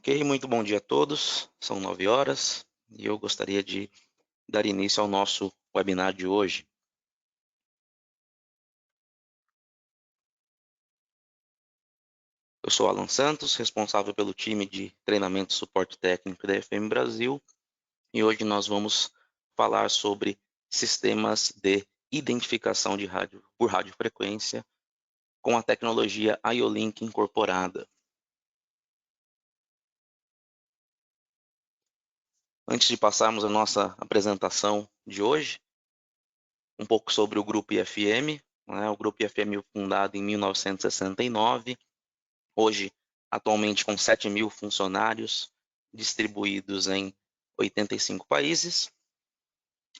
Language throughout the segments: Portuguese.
Ok, muito bom dia a todos. São 9 horas e eu gostaria de dar início ao nosso webinar de hoje. Eu sou Alan Santos, responsável pelo time de treinamento e suporte técnico da FM Brasil, e hoje nós vamos falar sobre sistemas de identificação de rádio por radiofrequência com a tecnologia IO-Link incorporada. Antes de passarmos a nossa apresentação de hoje, um pouco sobre o Grupo IFM. O Grupo IFM foi fundado em 1969, hoje, atualmente com 7.000 funcionários, distribuídos em 85 países,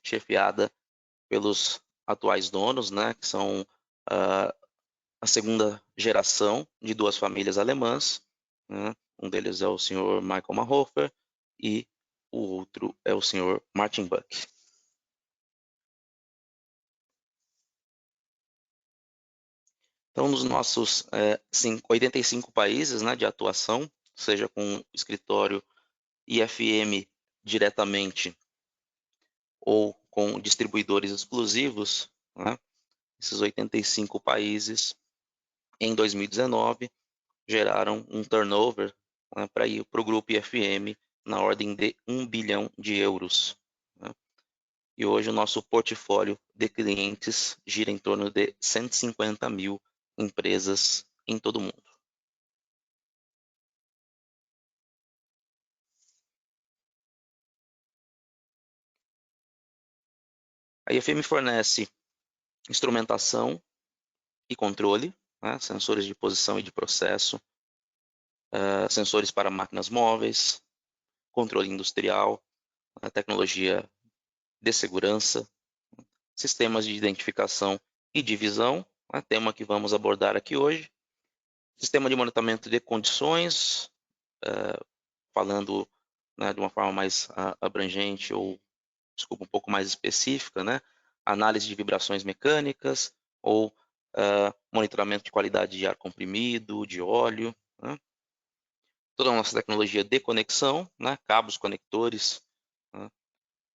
chefiada pelos atuais donos, que são a segunda geração de duas famílias alemãs. Um deles é o senhor Michael Mahofer e o outro é o senhor Martin Buck. Então, nos nossos 85 países de atuação, seja com escritório IFM diretamente ou com distribuidores exclusivos, esses 85 países, em 2019, geraram um turnover para ir para o grupo IFM na ordem de 1 bilhão de euros. E hoje o nosso portfólio de clientes gira em torno de 150 mil empresas em todo o mundo. A IFM fornece instrumentação e controle, sensores de posição e de processo, sensores para máquinas móveis, controle industrial, tecnologia de segurança, sistemas de identificação e de visão, tema que vamos abordar aqui hoje, sistema de monitoramento de condições, falando de uma forma mais abrangente ou, desculpa, um pouco mais específica, análise de vibrações mecânicas ou monitoramento de qualidade de ar comprimido, de óleo, toda a nossa tecnologia de conexão, cabos conectores,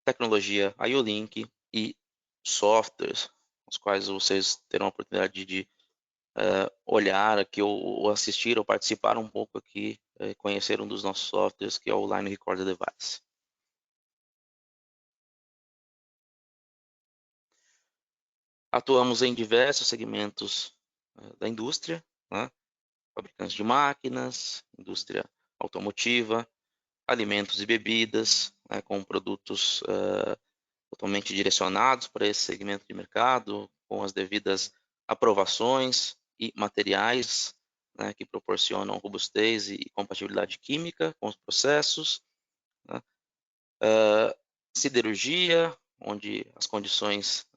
tecnologia IO-Link e softwares, os quais vocês terão a oportunidade de olhar aqui ou assistir ou participar um pouco aqui, conhecer um dos nossos softwares, que é o Line Recorder Device. Atuamos em diversos segmentos da indústria, fabricantes de máquinas, indústria automotiva, alimentos e bebidas, com produtos totalmente direcionados para esse segmento de mercado, com as devidas aprovações e materiais que proporcionam robustez e compatibilidade química com os processos, siderurgia, onde as condições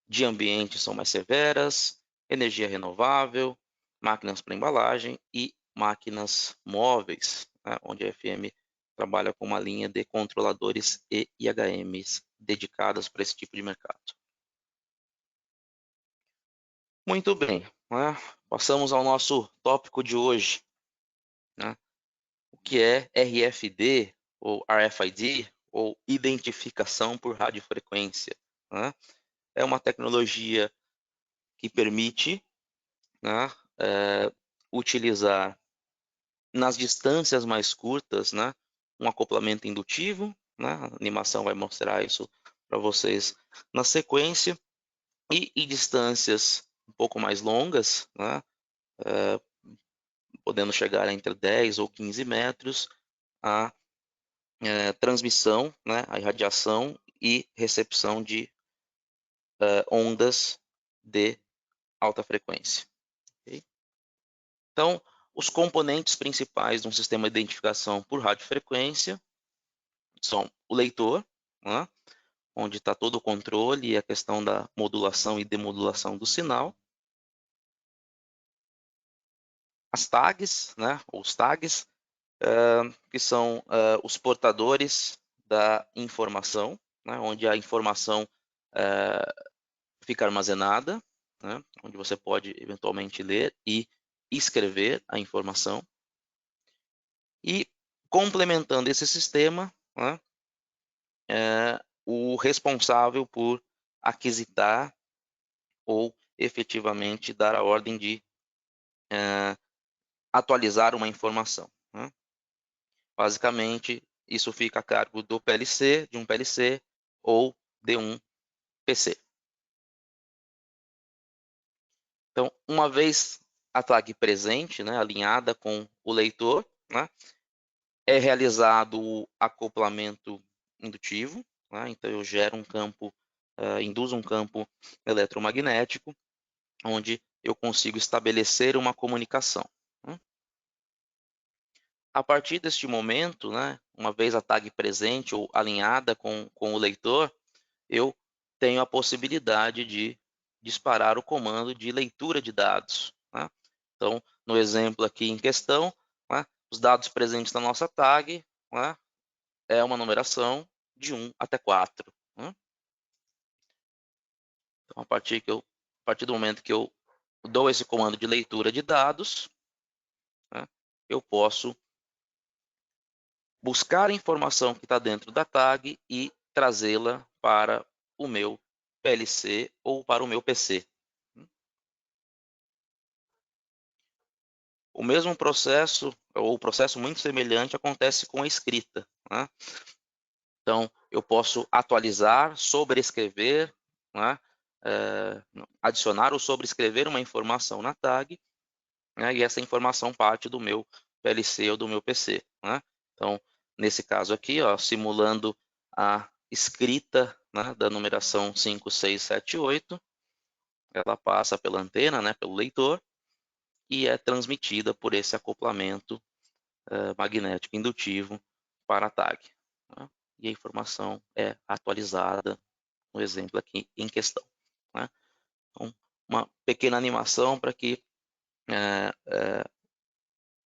de ambiente são mais severas, energia renovável, máquinas para embalagem e máquinas móveis, onde a FM trabalha com uma linha de controladores e IHMs dedicadas para esse tipo de mercado. Muito bem, passamos ao nosso tópico de hoje. O que é RFD ou RFID, ou identificação por radiofrequência? É uma tecnologia que permite utilizar nas distâncias mais curtas, um acoplamento indutivo, a animação vai mostrar isso para vocês na sequência, e em distâncias um pouco mais longas, podendo chegar entre 10 ou 15 metros, a transmissão, a irradiação e recepção de ondas de alta frequência. Okay? Então, os componentes principais de um sistema de identificação por radiofrequência são o leitor, onde está todo o controle e a questão da modulação e demodulação do sinal. As tags, ou os tags, que são os portadores da informação, onde a informação fica armazenada, onde você pode eventualmente ler e escrever a informação. e complementando esse sistema, né, o responsável por aquisitar ou efetivamente dar a ordem de atualizar uma informação, né? Basicamente, isso fica a cargo do PLC, de um PLC ou de um PC. Então, uma vez a tag presente, né, alinhada com o leitor, né, é realizado o acoplamento indutivo, né? Então eu gero um campo, induzo um campo eletromagnético, onde eu consigo estabelecer uma comunicação, né? A partir deste momento, né, uma vez a tag presente ou alinhada com o leitor, eu tenho a possibilidade de disparar o comando de leitura de dados, né? Então, no exemplo aqui em questão, né, os dados presentes na nossa tag, né, é uma numeração de 1 até 4. Né? Então, a partir do momento que eu dou esse comando de leitura de dados, né, eu posso buscar a informação que está dentro da tag e trazê-la para o meu PLC ou para o meu PC. O mesmo processo, ou processo muito semelhante, acontece com a escrita, né? Então, eu posso atualizar, sobrescrever, né? Adicionar ou sobrescrever uma informação na tag, né? E essa informação parte do meu PLC ou do meu PC, né? Então, nesse caso aqui, ó, simulando a escrita, né, da numeração 5, 6, 7, 8, ela passa pela antena, né, pelo leitor, e é transmitida por esse acoplamento magnético indutivo para a tag, né? E a informação é atualizada no exemplo aqui em questão, né? Então, uma pequena animação para que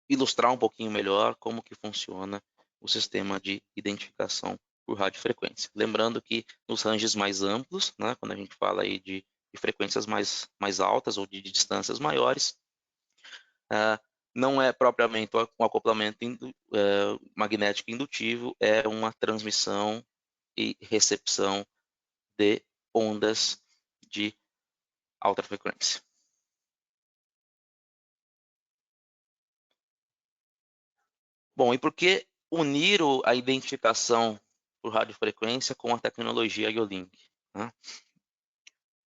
ilustrar um pouquinho melhor como que funciona o sistema de identificação por radiofrequência. Lembrando que nos ranges mais amplos, né, quando a gente fala aí de frequências mais altas ou de distâncias maiores, não é propriamente um acoplamento magnético indutivo, é uma transmissão e recepção de ondas de alta frequência. Bom, e por que unir a identificação por radiofrequência com a tecnologia IO-Link, né?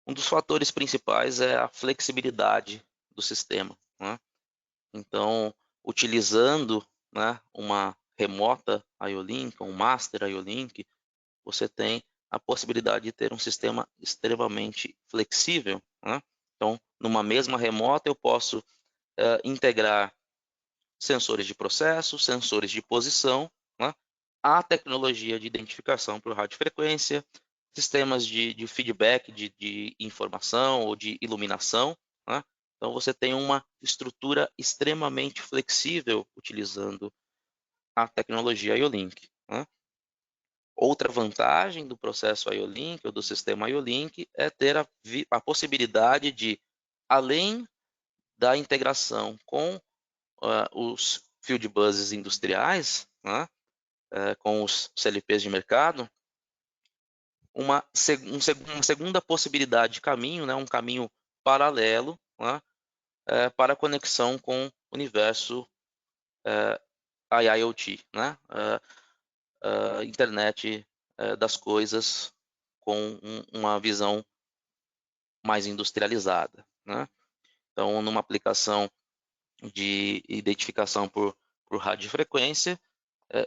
Um dos fatores principais é a flexibilidade do sistema, né? Então, utilizando, né, uma remota IO-Link, um master IO-Link, você tem a possibilidade de ter um sistema extremamente flexível, né? Então, numa mesma remota, eu posso integrar sensores de processo, sensores de posição, né? A tecnologia de identificação por radiofrequência, sistemas de feedback de informação ou de iluminação, né? Então, você tem uma estrutura extremamente flexível utilizando a tecnologia IO-Link, né? Outra vantagem do processo IO-Link ou do sistema IO-Link é ter a possibilidade de, além da integração com os field buses industriais, né, com os CLPs de mercado, uma segunda possibilidade de caminho, né, um caminho paralelo, né, para a conexão com o universo IIoT, né, internet das coisas com uma visão mais industrializada, né? Então, numa aplicação de identificação por radiofrequência,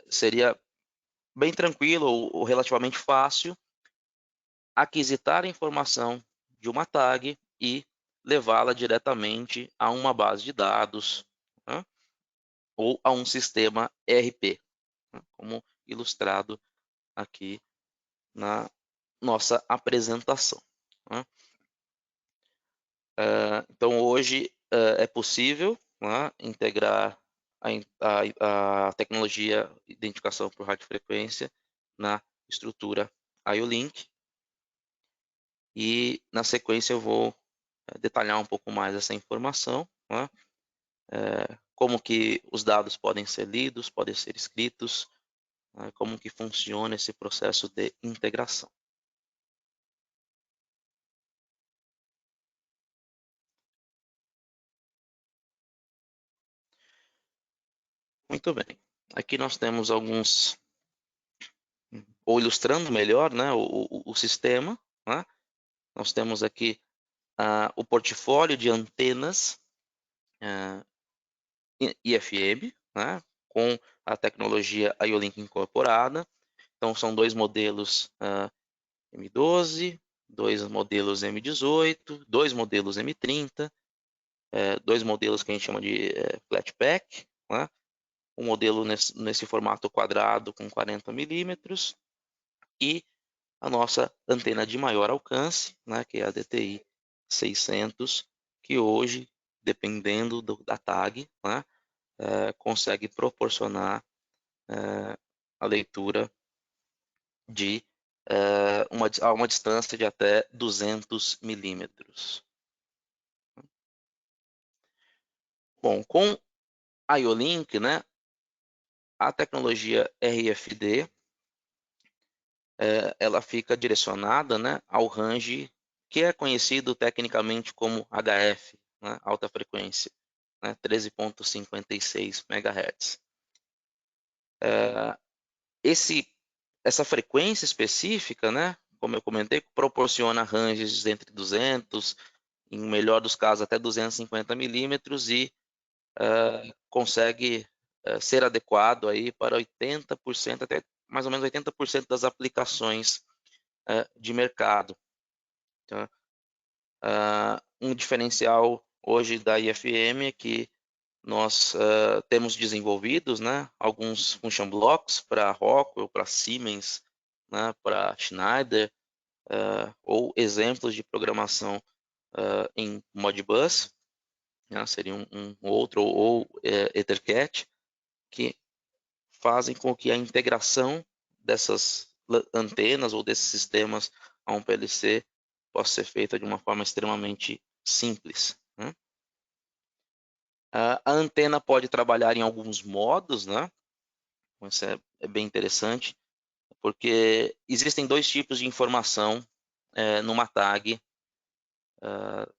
seria bem tranquilo ou relativamente fácil aquisitar a informação de uma tag e levá-la diretamente a uma base de dados, né? Ou a um sistema ERP, né? Como ilustrado aqui na nossa apresentação, né? Então, hoje é possível, né, integrar a tecnologia de identificação por radiofrequência na estrutura IO-Link, e na sequência eu vou detalhar um pouco mais essa informação, né, como que os dados podem ser lidos, podem ser escritos, como que funciona esse processo de integração. Muito bem. Aqui nós temos alguns, ou ilustrando melhor, né, o sistema, né? Nós temos aqui o portfólio de antenas IFM, né, com a tecnologia IO-Link incorporada. Então, são dois modelos M12, dois modelos M18, dois modelos M30, dois modelos que a gente chama de flatpack, né? Um modelo nesse formato quadrado com 40 milímetros e a nossa antena de maior alcance, né, que é a DTI 600, que hoje, dependendo da tag, né, consegue proporcionar a leitura de uma distância de até 200 milímetros. Bom, com a IO-Link, né, a tecnologia RFD ela fica direcionada, né, ao range que é conhecido tecnicamente como HF, né, alta frequência, né, 13,56 MHz. Essa frequência específica, né, como eu comentei, proporciona ranges entre 200, em melhor dos casos até 250 milímetros e consegue ser adequado aí para 80%, até mais ou menos 80% das aplicações de mercado. Tá? Um diferencial hoje da IFM é que nós temos desenvolvidos, né, alguns function blocks para Rockwell, para Siemens, né, para Schneider, ou exemplos de programação em Modbus, né, seria um outro, ou EtherCAT, que fazem com que a integração dessas antenas ou desses sistemas a um PLC possa ser feita de uma forma extremamente simples. Né? A antena pode trabalhar em alguns modos, né? Isso é bem interessante, porque existem dois tipos de informação numa tag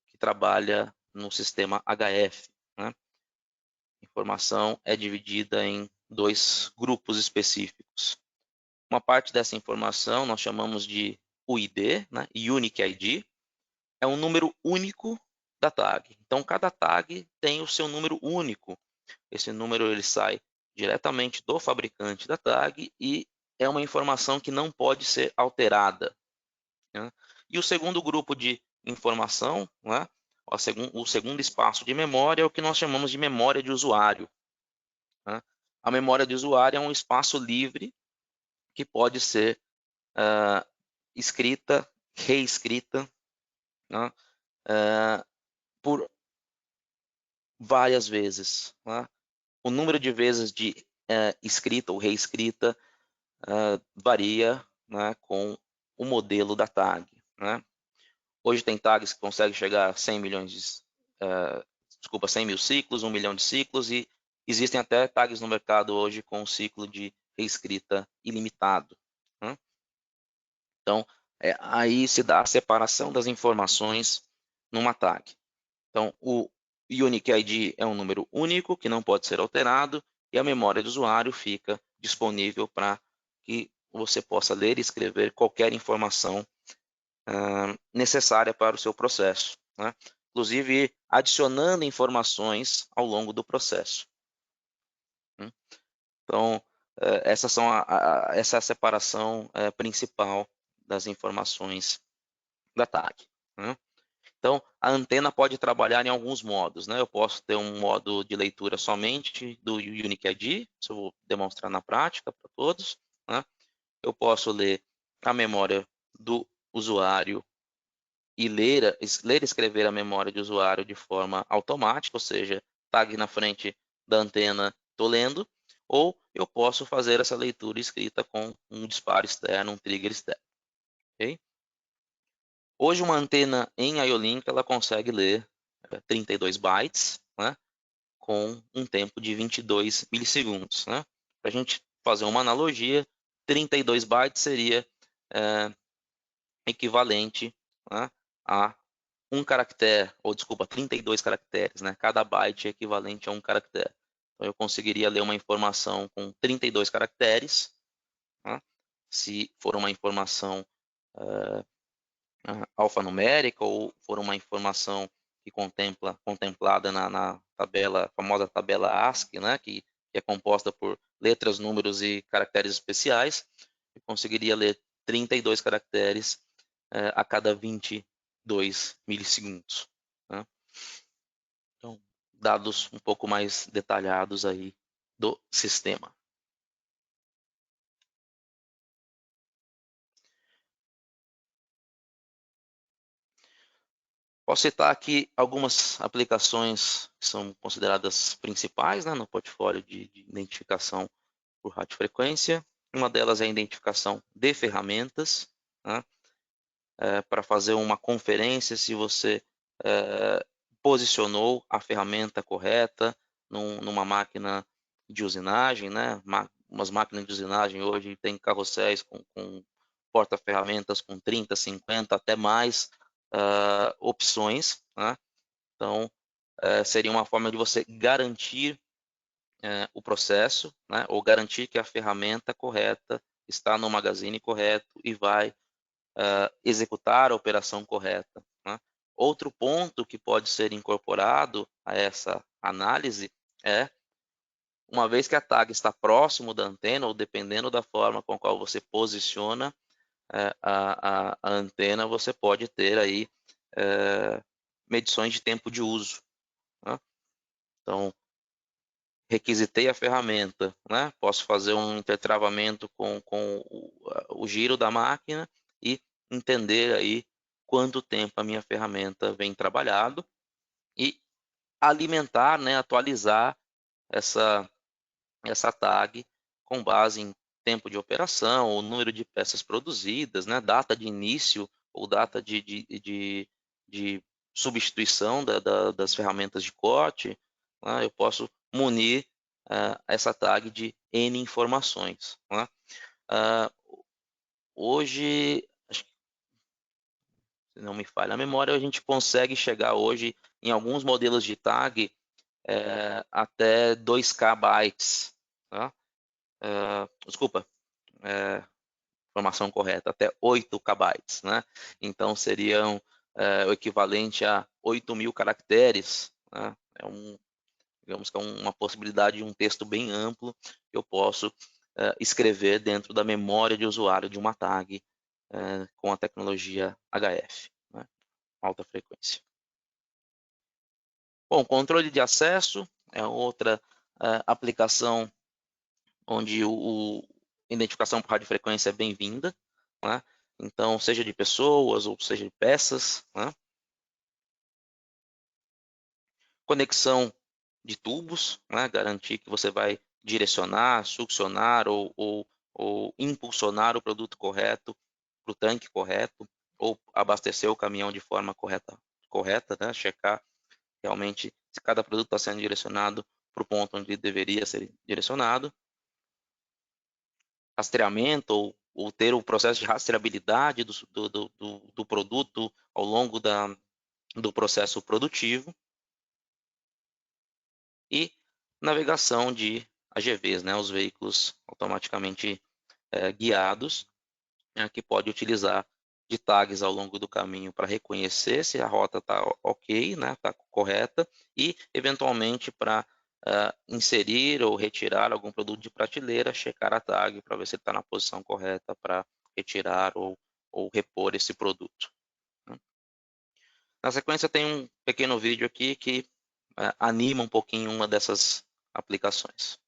que trabalha no sistema HF. Né? A informação é dividida em dois grupos específicos. Uma parte dessa informação nós chamamos de UID, né? Unique ID, é um número único da tag. Então, cada tag tem o seu número único. Esse número ele sai diretamente do fabricante da tag e é uma informação que não pode ser alterada. Né? E o segundo grupo de informação, né? O segundo espaço de memória é o que nós chamamos de memória de usuário. Né? A memória de usuário é um espaço livre que pode ser escrita, reescrita, né? Por várias vezes. Né? O número de vezes de escrita ou reescrita varia, né, com o modelo da tag. Né? Hoje tem tags que conseguem chegar a 100 milhões de, 100 mil ciclos, 1 milhão de ciclos, e existem até tags no mercado hoje com um ciclo de reescrita ilimitado. Né? Então, aí se dá a separação das informações numa tag. Então, o Unique ID é um número único que não pode ser alterado e a memória do usuário fica disponível para que você possa ler e escrever qualquer informação necessária para o seu processo. Né? Inclusive, adicionando informações ao longo do processo. Então, essa é a separação principal das informações da tag. Né? Então, a antena pode trabalhar em alguns modos. Né? Eu posso ter um modo de leitura somente do Unique ID, isso eu vou demonstrar na prática para todos. Né? Eu posso ler a memória do usuário e ler e escrever a memória de usuário de forma automática, ou seja, tag na frente da antena, estou lendo, ou eu posso fazer essa leitura escrita com um disparo externo, um trigger externo. Okay? Hoje, uma antena em IO-Link ela consegue ler 32 bytes, né, com um tempo de 22 milissegundos, né? Para a gente fazer uma analogia, 32 bytes seria equivalente, né, a um caractere, ou desculpa, 32 caracteres, né? Cada byte é equivalente a um caractere. Então, eu conseguiria ler uma informação com 32 caracteres, né? Se for uma informação alfanumérica ou for uma informação que contemplada na tabela, famosa tabela ASCII, né? Que é composta por letras, números e caracteres especiais, eu conseguiria ler 32 caracteres a cada 22 milissegundos, né? Então, dados um pouco mais detalhados aí do sistema. Posso citar aqui algumas aplicações que são consideradas principais, né, no portfólio de identificação por radiofrequência. Uma delas é a identificação de ferramentas, né, para fazer uma conferência se você posicionou a ferramenta correta numa máquina de usinagem, né? Umas máquinas de usinagem hoje tem carrosséis com porta-ferramentas com 30, 50, até mais opções, né? Então, seria uma forma de você garantir o processo, né? Ou garantir que a ferramenta correta está no magazine correto e vai executar a operação correta, né? Outro ponto que pode ser incorporado a essa análise é, uma vez que a tag está próximo da antena, ou dependendo da forma com a qual você posiciona a antena, você pode ter aí medições de tempo de uso, né? Então, requisitei a ferramenta, né? Posso fazer um intertravamento com o giro da máquina e entender aí quanto tempo a minha ferramenta vem trabalhado e alimentar, né, atualizar essa tag com base em tempo de operação, o número de peças produzidas, né, data de início ou data de substituição das ferramentas de corte, né, eu posso munir essa tag de N informações, né? Hoje, se não me falha a memória, a gente consegue chegar hoje em alguns modelos de tag até 2K bytes, tá? Desculpa, informação correta, até 8K bytes, né? Então seriam o equivalente a 8.000 caracteres, né? Digamos que é uma possibilidade de um texto bem amplo que eu posso escrever dentro da memória de usuário de uma tag com a tecnologia HF, né? Alta frequência. Bom, controle de acesso é outra aplicação onde o identificação por radiofrequência é bem-vinda, né? Então, seja de pessoas ou seja de peças, né? Conexão de tubos, né? Garantir que você vai direcionar, succionar ou impulsionar o produto correto para o tanque correto, ou abastecer o caminhão de forma correta, né? Checar realmente se cada produto está sendo direcionado para o ponto onde deveria ser direcionado. Rastreamento ou ter o processo de rastreabilidade do produto ao longo do processo produtivo. E navegação de AGVs, né, os veículos automaticamente guiados, que pode utilizar de tags ao longo do caminho para reconhecer se a rota está ok, né, está correta, e eventualmente para inserir ou retirar algum produto de prateleira, checar a tag para ver se ele está na posição correta para retirar ou repor esse produto, né. Na sequência tem um pequeno vídeo aqui que anima um pouquinho uma dessas aplicações.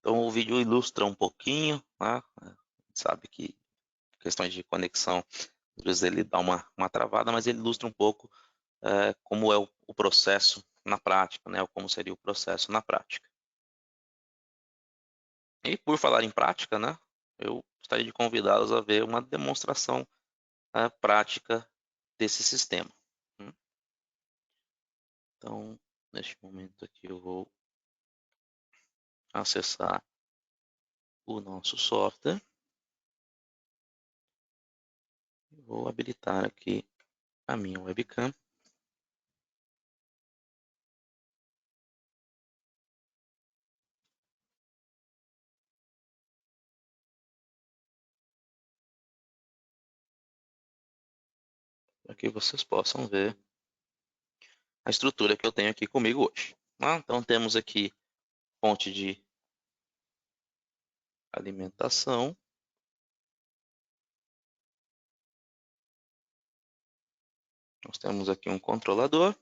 Então o vídeo ilustra um pouquinho, né? Sabe que questões de conexão, às vezes ele dá uma travada, mas ele ilustra um pouco como é o processo na prática, né? Ou como seria o processo na prática. E por falar em prática, né? Eu gostaria de convidá-los a ver uma demonstração prática desse sistema. Então, neste momento aqui eu vou acessar o nosso software. Vou habilitar aqui a minha webcam. Para que vocês possam ver a estrutura que eu tenho aqui comigo hoje. Então temos aqui fonte de alimentação. Nós temos aqui um controlador,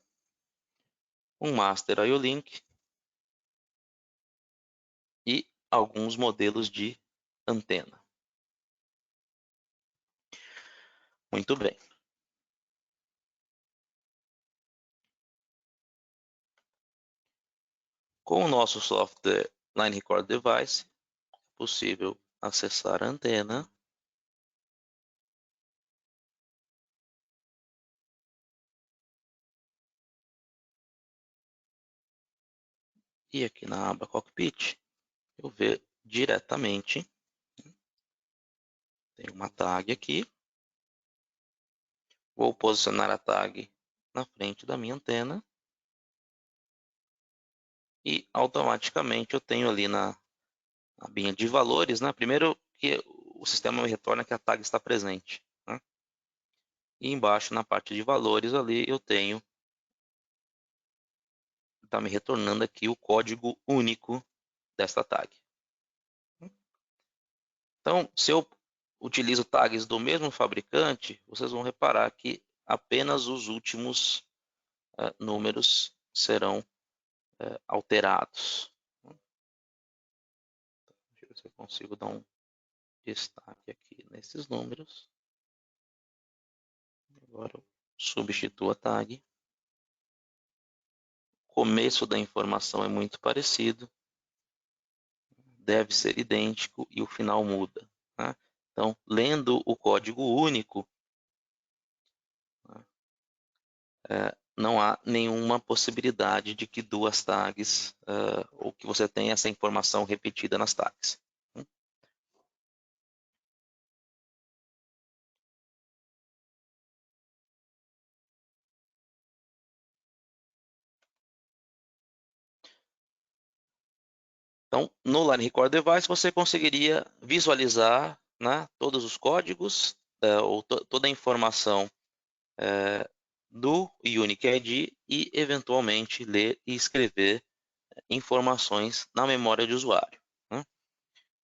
um master IO-Link e alguns modelos de antena. Muito bem. Com o nosso software Line Record Device, é possível acessar a antena. E aqui na aba Cockpit, eu ver diretamente. Tem uma tag aqui. Vou posicionar a tag na frente da minha antena. E automaticamente eu tenho ali na abinha de valores, né? Primeiro que o sistema me retorna que a tag está presente, né? E embaixo na parte de valores ali eu tenho, está me retornando aqui o código único desta tag. Então, se eu utilizo tags do mesmo fabricante, vocês vão reparar que apenas os últimos números serão alterados. Deixa eu ver se eu consigo dar um destaque aqui nesses números. Agora eu substituo a tag. O começo da informação é muito parecido, deve ser idêntico e o final muda, né? Então, lendo o código único, não há nenhuma possibilidade de que duas tags ou que você tenha essa informação repetida nas tags. Então, no Line Record Device, você conseguiria visualizar, né, todos os códigos ou toda a informação do Unique ID e, eventualmente, ler e escrever informações na memória de usuário, né?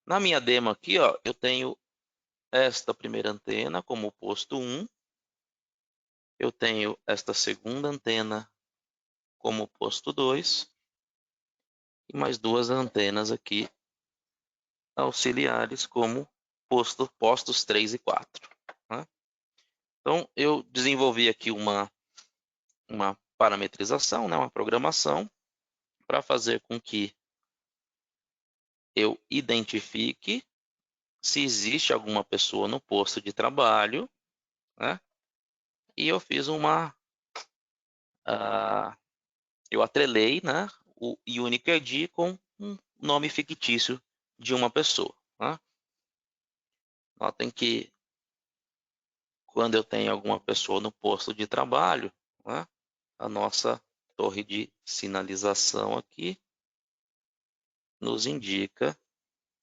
Na minha demo aqui, ó, eu tenho esta primeira antena como posto 1, eu tenho esta segunda antena como posto 2 e mais duas antenas aqui auxiliares como postos 3 e 4. Né? Então, eu desenvolvi aqui uma parametrização, né, uma programação, para fazer com que eu identifique se existe alguma pessoa no posto de trabalho, né? E eu fiz eu atrelei, né, o Unique ID com um nome fictício de uma pessoa. Né? Notem que quando eu tenho alguma pessoa no posto de trabalho, né, a nossa torre de sinalização aqui nos indica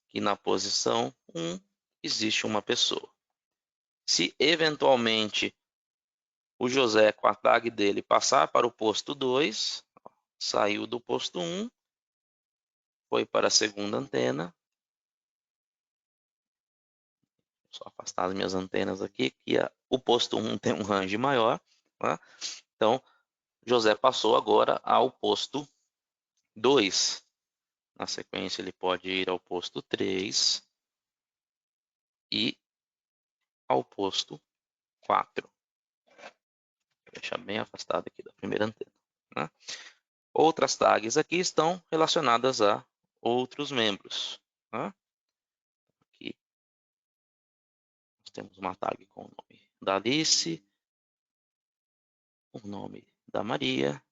que na posição 1 existe uma pessoa. Se eventualmente o José, com a tag dele, passar para o posto 2, saiu do posto 1, foi para a segunda antena. Só afastar as minhas antenas aqui, que o posto 1 tem um range maior. Né? Então, José passou agora ao posto 2. Na sequência, ele pode ir ao posto 3 e ao posto 4. Vou deixar bem afastado aqui da primeira antena, né? Outras tags aqui estão relacionadas a outros membros, né? Aqui nós temos uma tag com o nome da Alice, o nome da Maria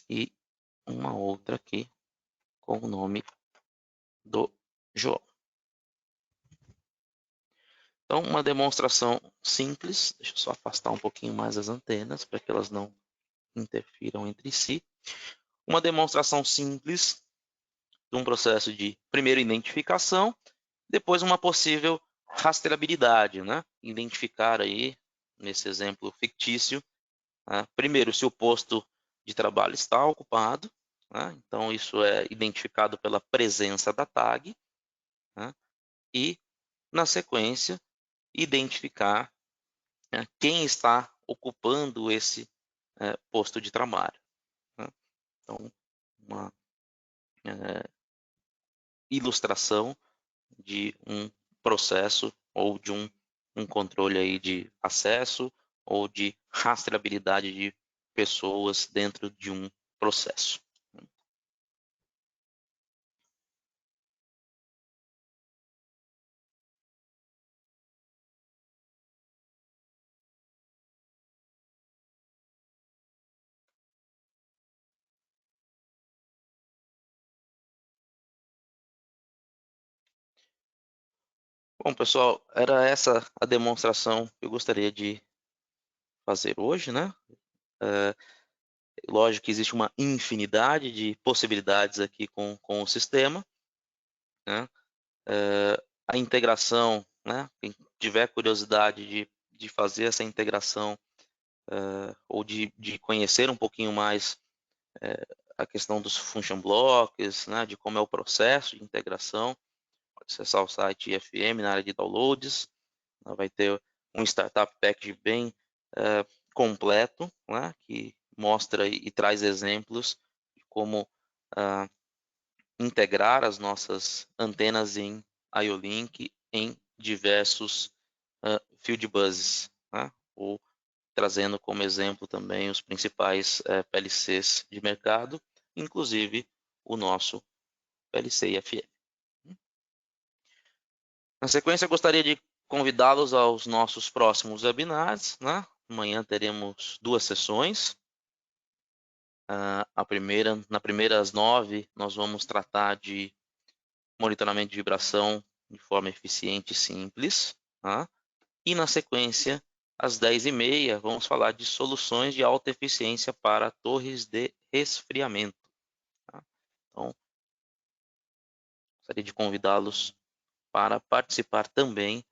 e uma outra aqui com o nome do João. Então, uma demonstração simples. Deixa eu só afastar um pouquinho mais as antenas para que elas não interfiram entre si. Uma demonstração simples de um processo de primeiro identificação, depois uma possível rastreabilidade, né? Identificar aí, nesse exemplo fictício, primeiro se o posto de trabalho está ocupado, né? Então isso é identificado pela presença da tag, né? E na sequência identificar quem está ocupando esse posto de trabalho, né? Então uma ilustração de um processo ou de um controle aí de acesso ou de rastreabilidade de pessoas dentro de um processo. Bom, pessoal, era essa a demonstração que eu gostaria de fazer hoje, né? Lógico que existe uma infinidade de possibilidades aqui com o sistema, né? A integração, né? Quem tiver curiosidade de fazer essa integração ou de conhecer um pouquinho mais a questão dos function blocks, né? De como é o processo de integração, pode acessar o site IFM na área de downloads, vai ter um Startup Package bem completo, né? Que mostra e traz exemplos de como integrar as nossas antenas em IO-Link em diversos field buses, né? Ou trazendo como exemplo também os principais PLCs de mercado, inclusive o nosso PLC IFM. Na sequência, eu gostaria de convidá-los aos nossos próximos webinars, né? Amanhã teremos 2 sessões. Na primeira às 9, nós vamos tratar de monitoramento de vibração de forma eficiente e simples, tá? E na sequência, às 10h30, vamos falar de soluções de alta eficiência para torres de resfriamento, tá? Então, gostaria de convidá-los para participar também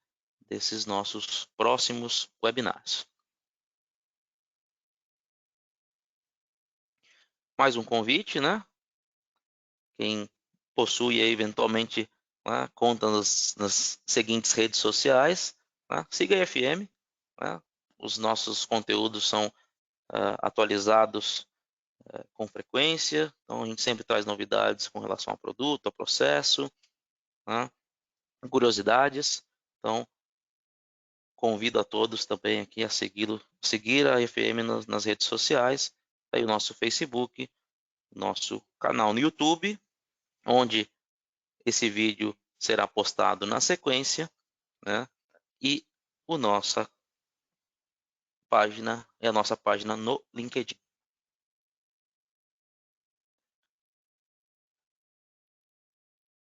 desses nossos próximos webinars. Mais um convite, né? Quem possui aí, eventualmente, né, conta nas seguintes redes sociais, né? Siga a IFM, né? Os nossos conteúdos são atualizados com frequência, então a gente sempre traz novidades com relação ao produto, ao processo, né? Curiosidades. Então, convido a todos também aqui a seguir a IFM nas redes sociais, aí o nosso Facebook, nosso canal no YouTube, onde esse vídeo será postado na sequência, né? E a nossa página no LinkedIn.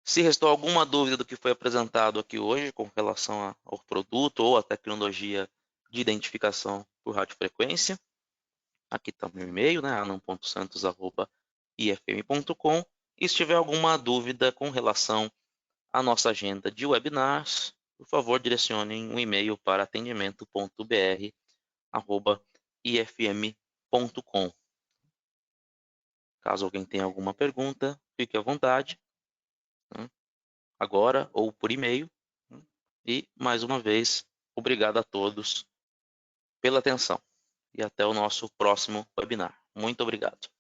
Se restou alguma dúvida do que foi apresentado aqui hoje com relação ao produto ou à tecnologia de identificação por radiofrequência, aqui está meu e-mail, né, alan.santos@ifm.com. E se tiver alguma dúvida com relação à nossa agenda de webinars, por favor, direcionem um e-mail para atendimento.br@ifm.com. Caso alguém tenha alguma pergunta, fique à vontade, né, agora ou por e-mail. E, mais uma vez, obrigado a todos pela atenção e até o nosso próximo webinar. Muito obrigado.